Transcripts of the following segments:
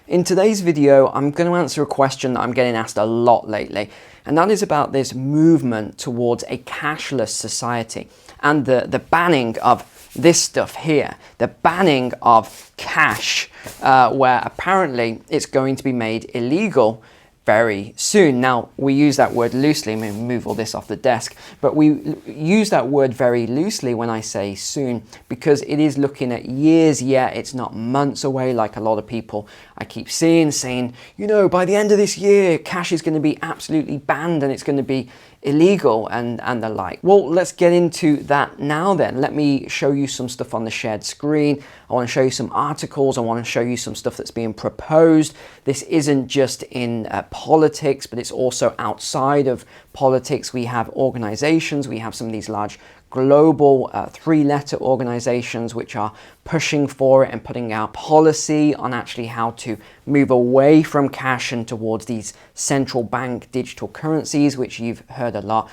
In today's video, I'm going to answer a question that I'm getting asked a lot lately, and that is about this movement towards a cashless society and the banning of this stuff here, the banning of cash, where apparently it's going to be made illegal very soon. Now, we use that word loosely. I'm going to move all this off the desk, but we use that word very loosely when I say soon, because it is looking at years yet. It's not months away like a lot of people I keep seeing saying, you know, by the end of this year, cash is going to be absolutely banned and it's going to be illegal and the like. Well, let's get into that now then. Let me show you some stuff on the shared screen. I want to show you some articles. I want to show you some stuff that's being proposed. This isn't just in politics, but it's also outside of politics. We have organizations, we have some of these large global three-letter organizations which are pushing for it and putting out policy on actually how to move away from cash and towards these central bank digital currencies, which you've heard a lot.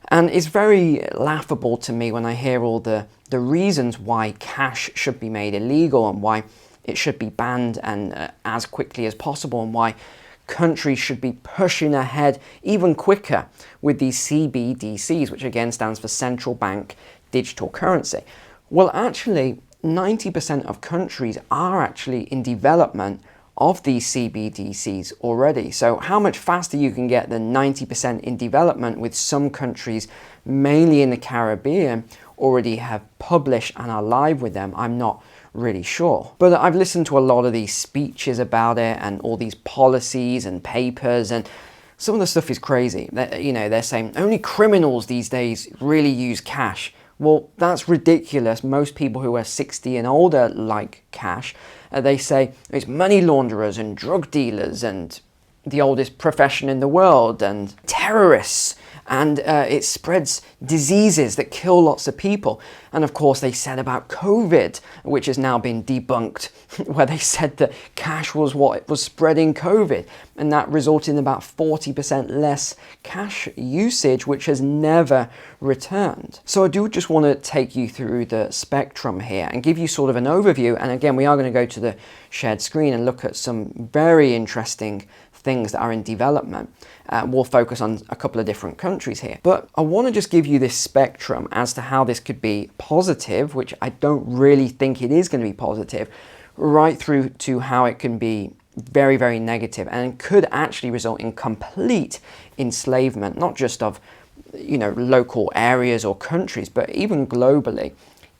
And it's very laughable to me when I hear all the reasons why cash should be made illegal and why it should be banned and as quickly as possible, and why countries should be pushing ahead even quicker with these CBDCs, which again stands for central bank digital currency. Well, actually, 90% of countries are actually in development of these CBDCs already. So how much faster you can get than 90% in development, with some countries, mainly in the Caribbean, already have published and are live with them, I'm not really sure. But I've listened to a lot of these speeches about it and all these policies and papers, and some of the stuff is crazy. They're saying only criminals these days really use cash. Well, that's ridiculous. Most people who are 60 and older like cash. They say it's money launderers and drug dealers and the oldest profession in the world and terrorists, and it spreads diseases that kill lots of people. And of course they said about COVID, which has now been debunked, where they said that cash was what was spreading COVID, and that resulted in about 40% less cash usage, which has never returned. So I do just want to take you through the spectrum here and give you sort of an overview. And again, we are going to go to the shared screen and look at some very interesting things that are in development. We'll focus on a couple of different countries here. But I want to just give you this spectrum as to how this could be positive, which I don't really think it is going to be positive, right through to how it can be very, very negative and could actually result in complete enslavement, not just of, local areas or countries, but even globally,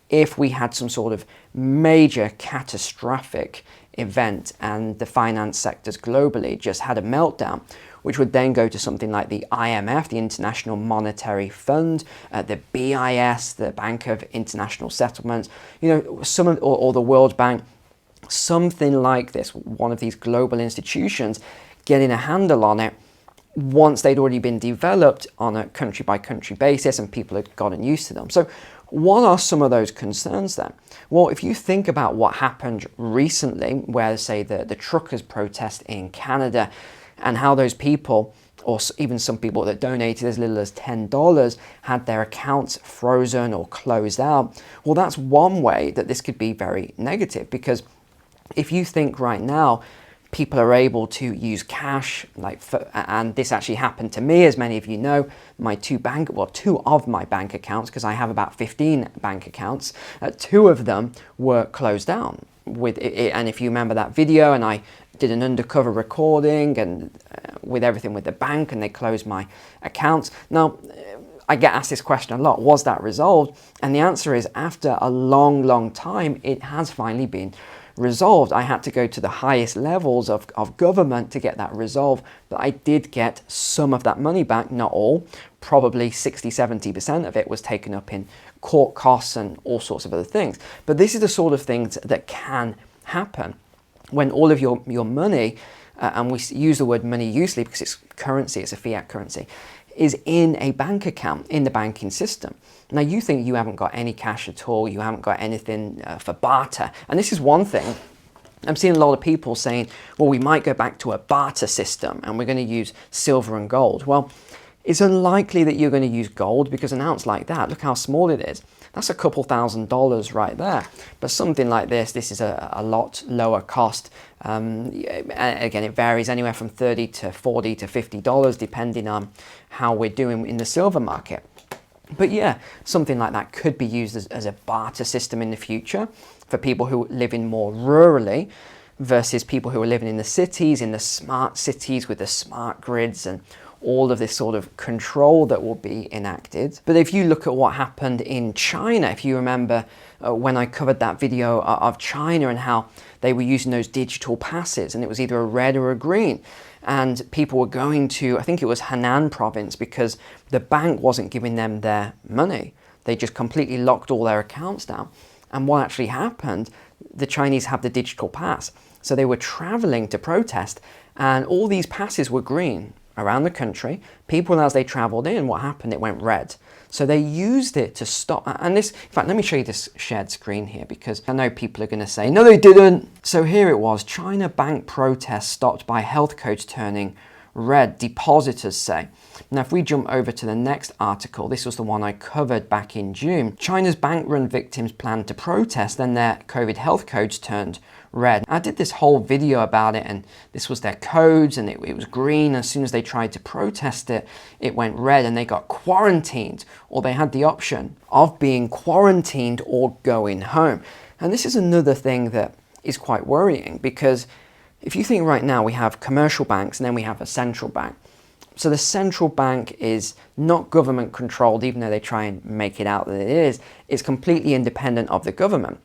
if we had some sort of major catastrophic event and the finance sectors globally just had a meltdown, which would then go to something like the IMF, the International Monetary Fund, the BIS, the Bank of International Settlements, or the World Bank, something like this, one of these global institutions getting a handle on it once they'd already been developed on a country by country basis and people had gotten used to them. So what are some of those concerns then? Well, if you think about what happened recently, where, say, the truckers protest in Canada, and how those people, or even some people that donated as little as $10, had their accounts frozen or closed out, well, that's one way that this could be very negative. Because if you think right now, people are able to use cash, and this actually happened to me, as many of you know. Two of my bank accounts, because I have about 15 bank accounts, two of them were closed down with it. And if you remember that video, and I did an undercover recording and with everything with the bank, and they closed my accounts. Now, I get asked this question a lot: was that resolved? And the answer is, after a long, long time, it has finally been resolved. I had to go to the highest levels of government to get that resolved, but I did get some of that money back, not all. Probably 60-70% of it was taken up in court costs and all sorts of other things. But this is the sort of things that can happen when all of your money, and we use the word money loosely because it's currency, it's a fiat currency, is in a bank account in the banking system. Now, you think you haven't got any cash at all, you haven't got anything for barter. And this is one thing. I'm seeing a lot of people saying, well, we might go back to a barter system and we're going to use silver and gold. Well, it's unlikely that you're going to use gold, because an ounce like that, look how small it is. That's a couple $1,000s right there. But something like this is a lot lower cost. Again, it varies anywhere from $30 to $40 to $50 depending on how we're doing in the silver market. But yeah, something like that could be used as a barter system in the future for people who live in more rurally versus people who are living in the cities, in the smart cities with the smart grids and all of this sort of control that will be enacted. But if you look at what happened in China, if you remember when I covered that video of China and how they were using those digital passes, and it was either a red or a green, and people were going to, I think it was Henan province, because the bank wasn't giving them their money. They just completely locked all their accounts down. And what actually happened, the Chinese have the digital pass. So they were traveling to protest, and all these passes were green around the country. People, as they traveled in, what happened? It went red. So they used it to stop. And this, in fact, let me show you this shared screen here, because I know people are going to say, no, they didn't. So here it was, China bank protests stopped by health codes turning red, depositors say. Now, if we jump over to the next article, this was the one I covered back in June. China's bank run victims planned to protest, then their COVID health codes turned red. I did this whole video about it, and this was their codes, and it was green. As soon as they tried to protest it, it went red, and they got quarantined, or they had the option of being quarantined or going home. And this is another thing that is quite worrying, because if you think right now we have commercial banks and then we have a central bank. So the central bank is not government controlled, even though they try and make it out that it is. It's completely independent of the government.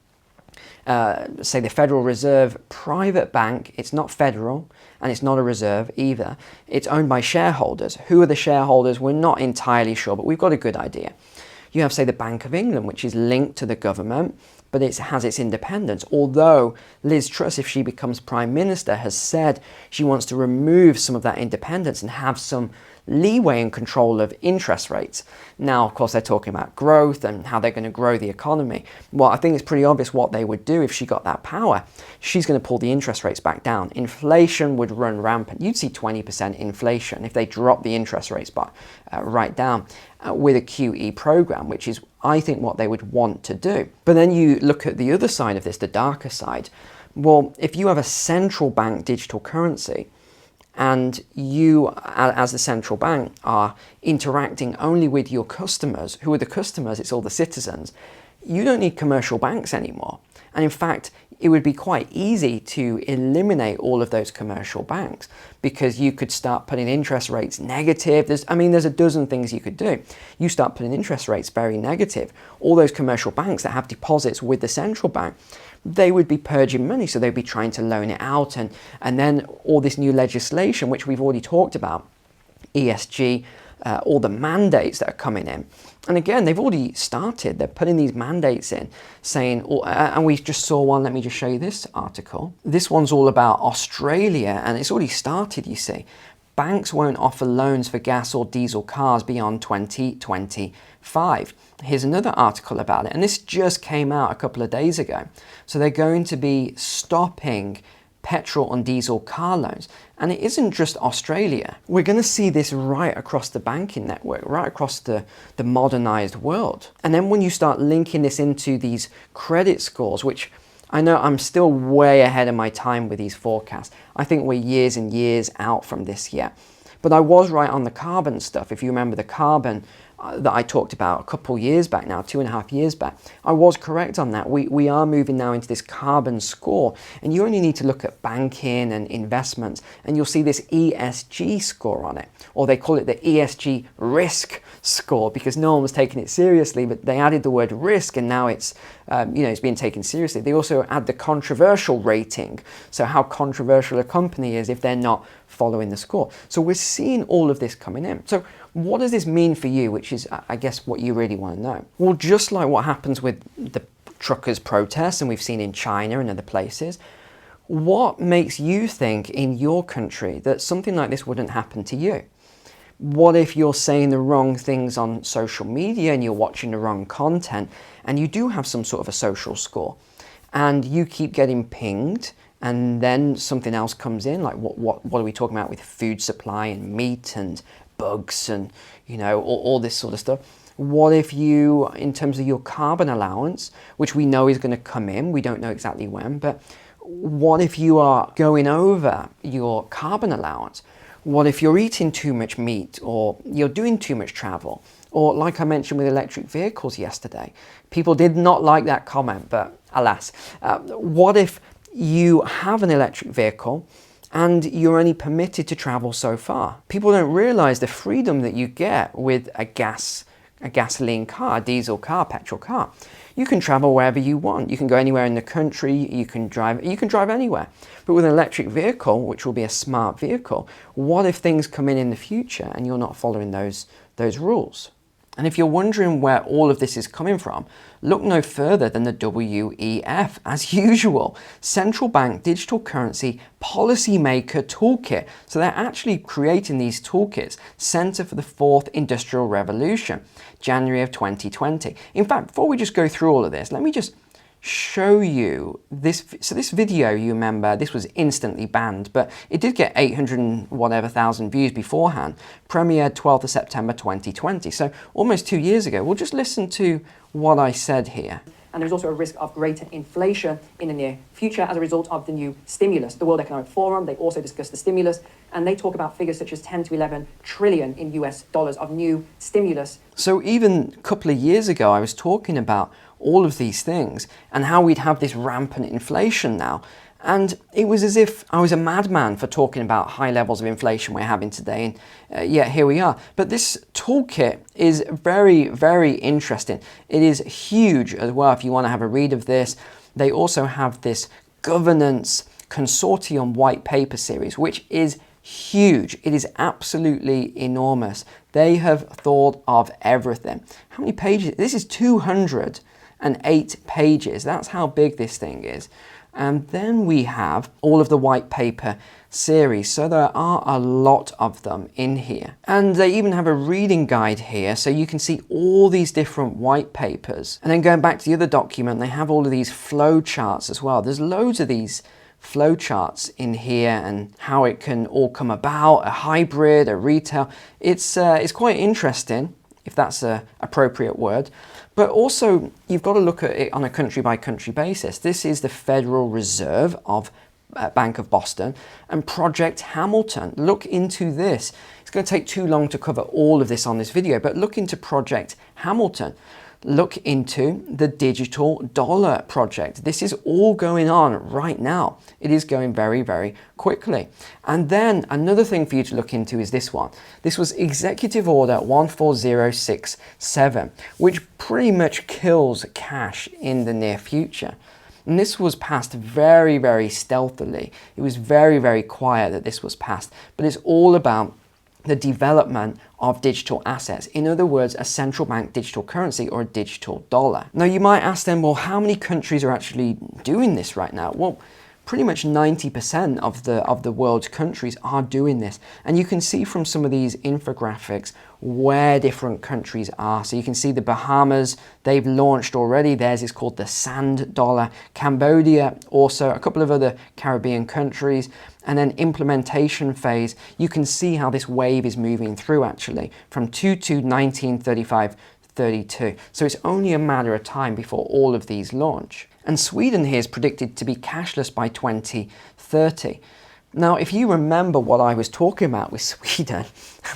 Say the Federal Reserve private bank, it's not federal and it's not a reserve either. It's owned by shareholders. Who are the shareholders? We're not entirely sure, but we've got a good idea. You have, say, the Bank of England, which is linked to the government, but it has its independence. Although Liz Truss, if she becomes Prime Minister, has said she wants to remove some of that independence and have some leeway and control of interest rates. Now, of course, they're talking about growth and how they're going to grow the economy. Well, I think it's pretty obvious what they would do if she got that power. She's going to pull the interest rates back down. Inflation would run rampant. You'd see 20% inflation if they drop the interest rates right down with a QE program, which is, I think, what they would want to do. But then you look at the other side of this, the darker side. Well, if you have a central bank digital currency, and you, as the central bank, are interacting only with your customers. Who are the customers? It's all the citizens. You don't need commercial banks anymore. And in fact, it would be quite easy to eliminate all of those commercial banks, because you could start putting interest rates negative. There's a dozen things you could do. You start putting interest rates very negative. All those commercial banks that have deposits with the central bank, they would be purging money, so they'd be trying to loan it out, and then all this new legislation, which we've already talked about, ESG, all the mandates that are coming in. And again, they've already started. They're putting these mandates in, saying, and we just saw one, let me just show you this article. This one's all about Australia, and it's already started, you see. Banks won't offer loans for gas or diesel cars beyond 2025. Here's another article about it, and this just came out a couple of days ago. So they're going to be stopping petrol and diesel car loans. And it isn't just Australia. We're going to see this right across the banking network, right across the modernized world. And then when you start linking this into these credit scores, which I know I'm still way ahead of my time with these forecasts. I think we're years and years out from this yet. But I was right on the carbon stuff. If you remember the carbon that I talked about a couple years back now, 2.5 years back, I was correct on that. We are moving now into this carbon score, and you only need to look at banking and investments, and you'll see this ESG score on it, or they call it the ESG risk score, because no one was taking it seriously, but they added the word risk, and now it's it's being taken seriously. They also add the controversial rating, so how controversial a company is if they're not following the score. So we're seeing all of this coming in. So what does this mean for you, which is, I guess, what you really want to know? Well, just like what happens with the truckers' protests, and we've seen in China and other places, what makes you think in your country that something like this wouldn't happen to you? What if you're saying the wrong things on social media and you're watching the wrong content, and you do have some sort of a social score, and you keep getting pinged, and then something else comes in, like what are we talking about with food supply and meat and bugs and all this sort of stuff? What if you, in terms of your carbon allowance, which we know is going to come in, we don't know exactly when, but what if you are going over your carbon allowance? What if you're eating too much meat, or you're doing too much travel? Or like I mentioned with electric vehicles yesterday, people did not like that comment, but alas. What if you have an electric vehicle and you're only permitted to travel so far? People don't realize the freedom that you get with a gasoline car, diesel car, petrol car. You can travel wherever you want. You can go anywhere in the country. You can drive anywhere. But with an electric vehicle, which will be a smart vehicle, what if things come in the future and you're not following those rules? And if you're wondering where all of this is coming from, look no further than the WEF, as usual, Central Bank Digital Currency Policymaker Toolkit. So they're actually creating these toolkits, Center for the Fourth Industrial Revolution, January of 2020. In fact, before we just go through all of this, let me just show you this. So this video, you remember, this was instantly banned, but it did get 800 and whatever thousand views beforehand. Premiered 12th of September 2020, so almost 2 years ago. We'll just listen to what I said here. And there's also a risk of greater inflation in the near future as a result of the new stimulus. The World Economic Forum, they also discuss the stimulus, and they talk about figures such as 10 to 11 trillion in US dollars of new stimulus. So even a couple of years ago, I was talking about all of these things and how we'd have this rampant inflation now. And it was as if I was a madman for talking about high levels of inflation we're having today, and yet here we are. But this toolkit is very, very interesting. It is huge as well if you want to have a read of this. They also have this governance consortium white paper series, which is huge. It is absolutely enormous. They have thought of everything. How many pages? This is 208 pages. That's how big this thing is. And then we have all of the white paper series. So there are a lot of them in here. And they even have a reading guide here, so you can see all these different white papers. And then going back to the other document, they have all of these flow charts as well. There's loads of these flow charts in here and how it can all come about, a hybrid, a retail. It's quite interesting, if that's an appropriate word. But also, you've got to look at it on a country-by-country basis. This is the Federal Reserve of Bank of Boston and Project Hamilton. Look into this. It's going to take too long to cover all of this on this video, but look into Project Hamilton. Look into the digital dollar project. This is all going on right now. It is going very, very quickly. And then another thing for you to look into is this one. This was Executive Order 14067, which pretty much kills cash in the near future. And this was passed very, very stealthily. It was very, very quiet that this was passed, but it's all about the development of digital assets. In other words, a central bank digital currency or a digital dollar. Now you might ask them, well, how many countries are actually doing this right now? Well, pretty much 90% of the world's countries are doing this. And you can see from some of these infographics where different countries are. So you can see the Bahamas, they've launched already. Theirs is called the Sand Dollar. Cambodia, also a couple of other Caribbean countries. And then implementation phase, you can see how this wave is moving through actually from 1935-32. So it's only a matter of time before all of these launch. And Sweden here is predicted to be cashless by 2030. Now, if you remember what I was talking about with Sweden,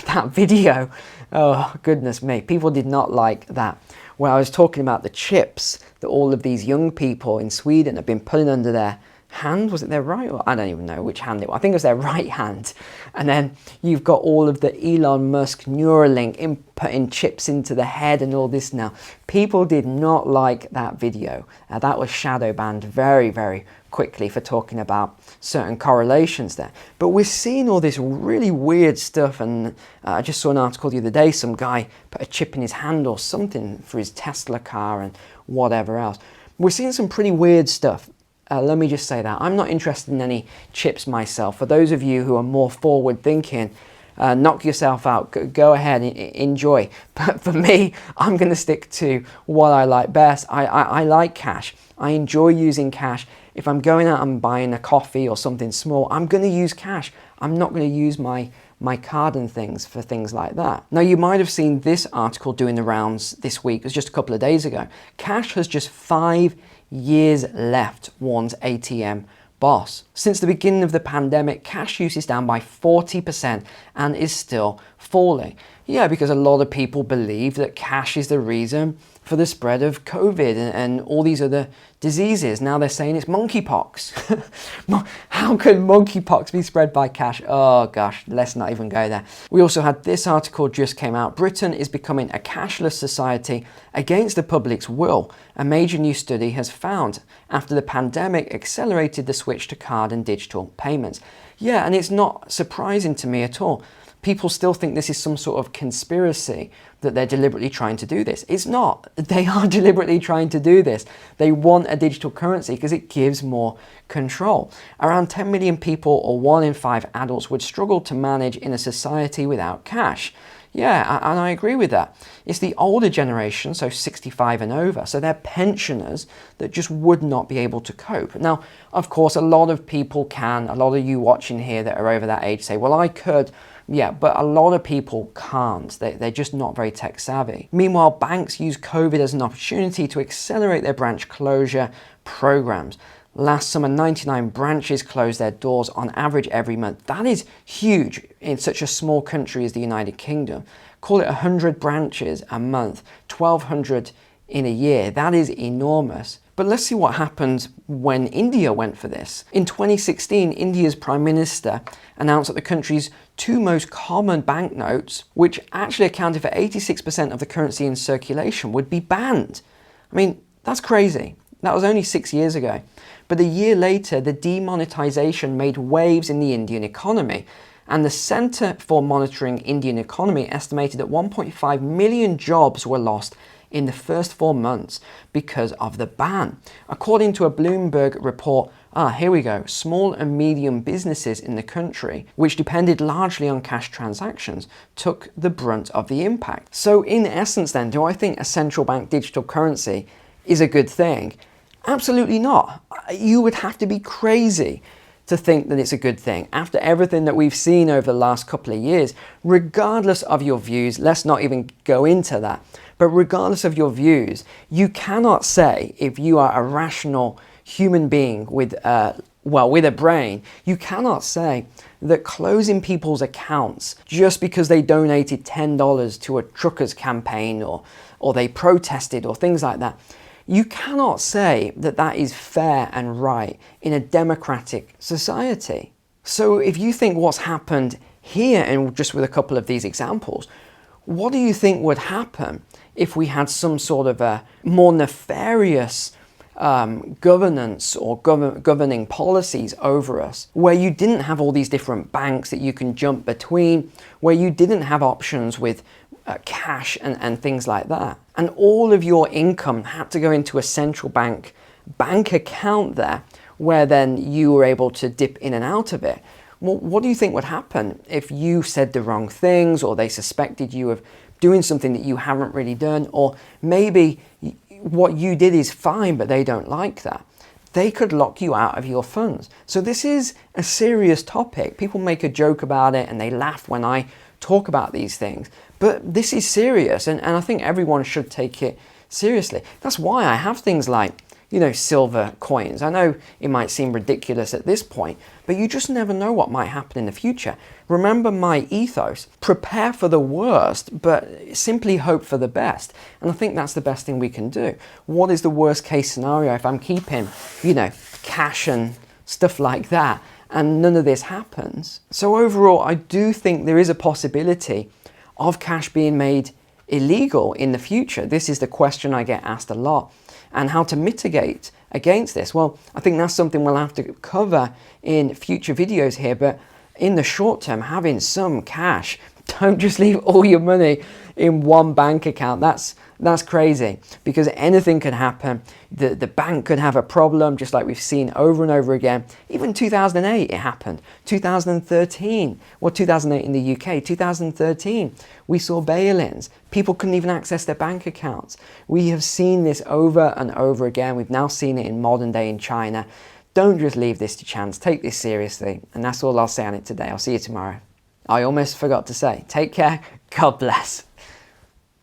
that video, oh goodness me, people did not like that. Where I was talking about the chips that all of these young people in Sweden have been putting under their hand. Was it their right? Or I don't even know which hand it was. I think it was their right hand. And then you've got all of the Elon Musk Neuralink inputting chips into the head and all this now. People did not like that video. That was shadow banned very, very quickly for talking about certain correlations there. But we're seeing all this really weird stuff, and I just saw an article the other day, some guy put a chip in his hand or something for his Tesla car and whatever else. We're seeing some pretty weird stuff. Let me just say that. I'm not interested in any chips myself. For those of you who are more forward thinking, knock yourself out, go ahead, enjoy. But for me, I'm going to stick to what I like best. I like cash. I enjoy using cash. If I'm going out and buying a coffee or something small, I'm going to use cash. I'm not going to use my my card and things for things like that. Now, you might have seen this article doing the rounds this week. It was just a couple of days ago. Cash has just 5 years left, warns ATM boss. Since the beginning of the pandemic, cash use is down by 40% and is still falling. Yeah, because a lot of people believe that cash is the reason for the spread of COVID and all these other diseases. Now they're saying it's monkeypox. How could monkeypox be spread by cash? Oh gosh, let's not even go there. We also had this article just came out. Britain is becoming a cashless society against the public's will. A major new study has found after the pandemic accelerated the switch to card and digital payments. Yeah, and it's not surprising to me at all. People still think this is some sort of conspiracy, that they're deliberately trying to do this. It's not. They are deliberately trying to do this. They want a digital currency because it gives more control. Around 10 million people, or 1 in 5 adults, would struggle to manage in a society without cash. Yeah, and I agree with that. It's the older generation, so 65 and over, so they're pensioners that just would not be able to cope. Now, of course, a lot of people can, a lot of you watching here that are over that age say, well, I could. Yeah, but a lot of people can't. They're just not very tech savvy. Meanwhile, banks use COVID as an opportunity to accelerate their branch closure programs. Last summer, 99 branches closed their doors on average every month. That is huge in such a small country as the United Kingdom. Call it 100 branches a month, 1,200 in a year. That is enormous. But let's see what happened when India went for this. In 2016, India's Prime Minister announced that the country's 2 most common banknotes, which actually accounted for 86% of the currency in circulation, would be banned. I mean, that's crazy. That was only 6 years ago. But a year later, the demonetization made waves in the Indian economy. And the Centre for Monitoring Indian Economy estimated that 1.5 million jobs were lost in the first 4 months because of the ban. According to a Bloomberg report, here we go, small and medium businesses in the country, which depended largely on cash transactions, took the brunt of the impact. So in essence then, do I think a central bank digital currency is a good thing? Absolutely not. You would have to be crazy to think that it's a good thing. After everything that we've seen over the last couple of years, regardless of your views, let's not even go into that, but regardless of your views, you cannot say, if you are a rational human being with a brain, you cannot say that closing people's accounts just because they donated $10 to a truckers campaign or they protested or things like that, you cannot say that that is fair and right in a democratic society. So if you think what's happened here, and just with a couple of these examples, what do you think would happen if we had some sort of a more nefarious governance or governing policies over us, where you didn't have all these different banks that you can jump between, where you didn't have options with cash and things like that, and all of your income had to go into a central bank account there, where then you were able to dip in and out of it? Well, what do you think would happen if you said the wrong things, or they suspected you of doing something that you haven't really done, or maybe what you did is fine but they don't like that? They could lock you out of your funds. So this is a serious topic. People make a joke about it and they laugh when I talk about these things, but this is serious, and I think everyone should take it seriously. That's why I have things like, silver coins. I know it might seem ridiculous at this point, but you just never know what might happen in the future. Remember my ethos: prepare for the worst, but simply hope for the best. And I think that's the best thing we can do. What is the worst case scenario if I'm keeping, cash and stuff like that, and none of this happens? So overall, I do think there is a possibility of cash being made illegal in the future. This is the question I get asked a lot. And how to mitigate against this? Well, I think that's something we'll have to cover in future videos here, but in the short term, having some cash, don't just leave all your money in one bank account. That's crazy, because anything could happen. The bank could have a problem, just like we've seen over and over again. Even 2008 it happened. 2013, well, 2008 in the UK, 2013, we saw bail-ins. People couldn't even access their bank accounts. We have seen this over and over again. We've now seen it in modern day in China. Don't just leave this to chance. Take this seriously. And that's all I'll say on it today. I'll see you tomorrow. I almost forgot to say, take care, God bless.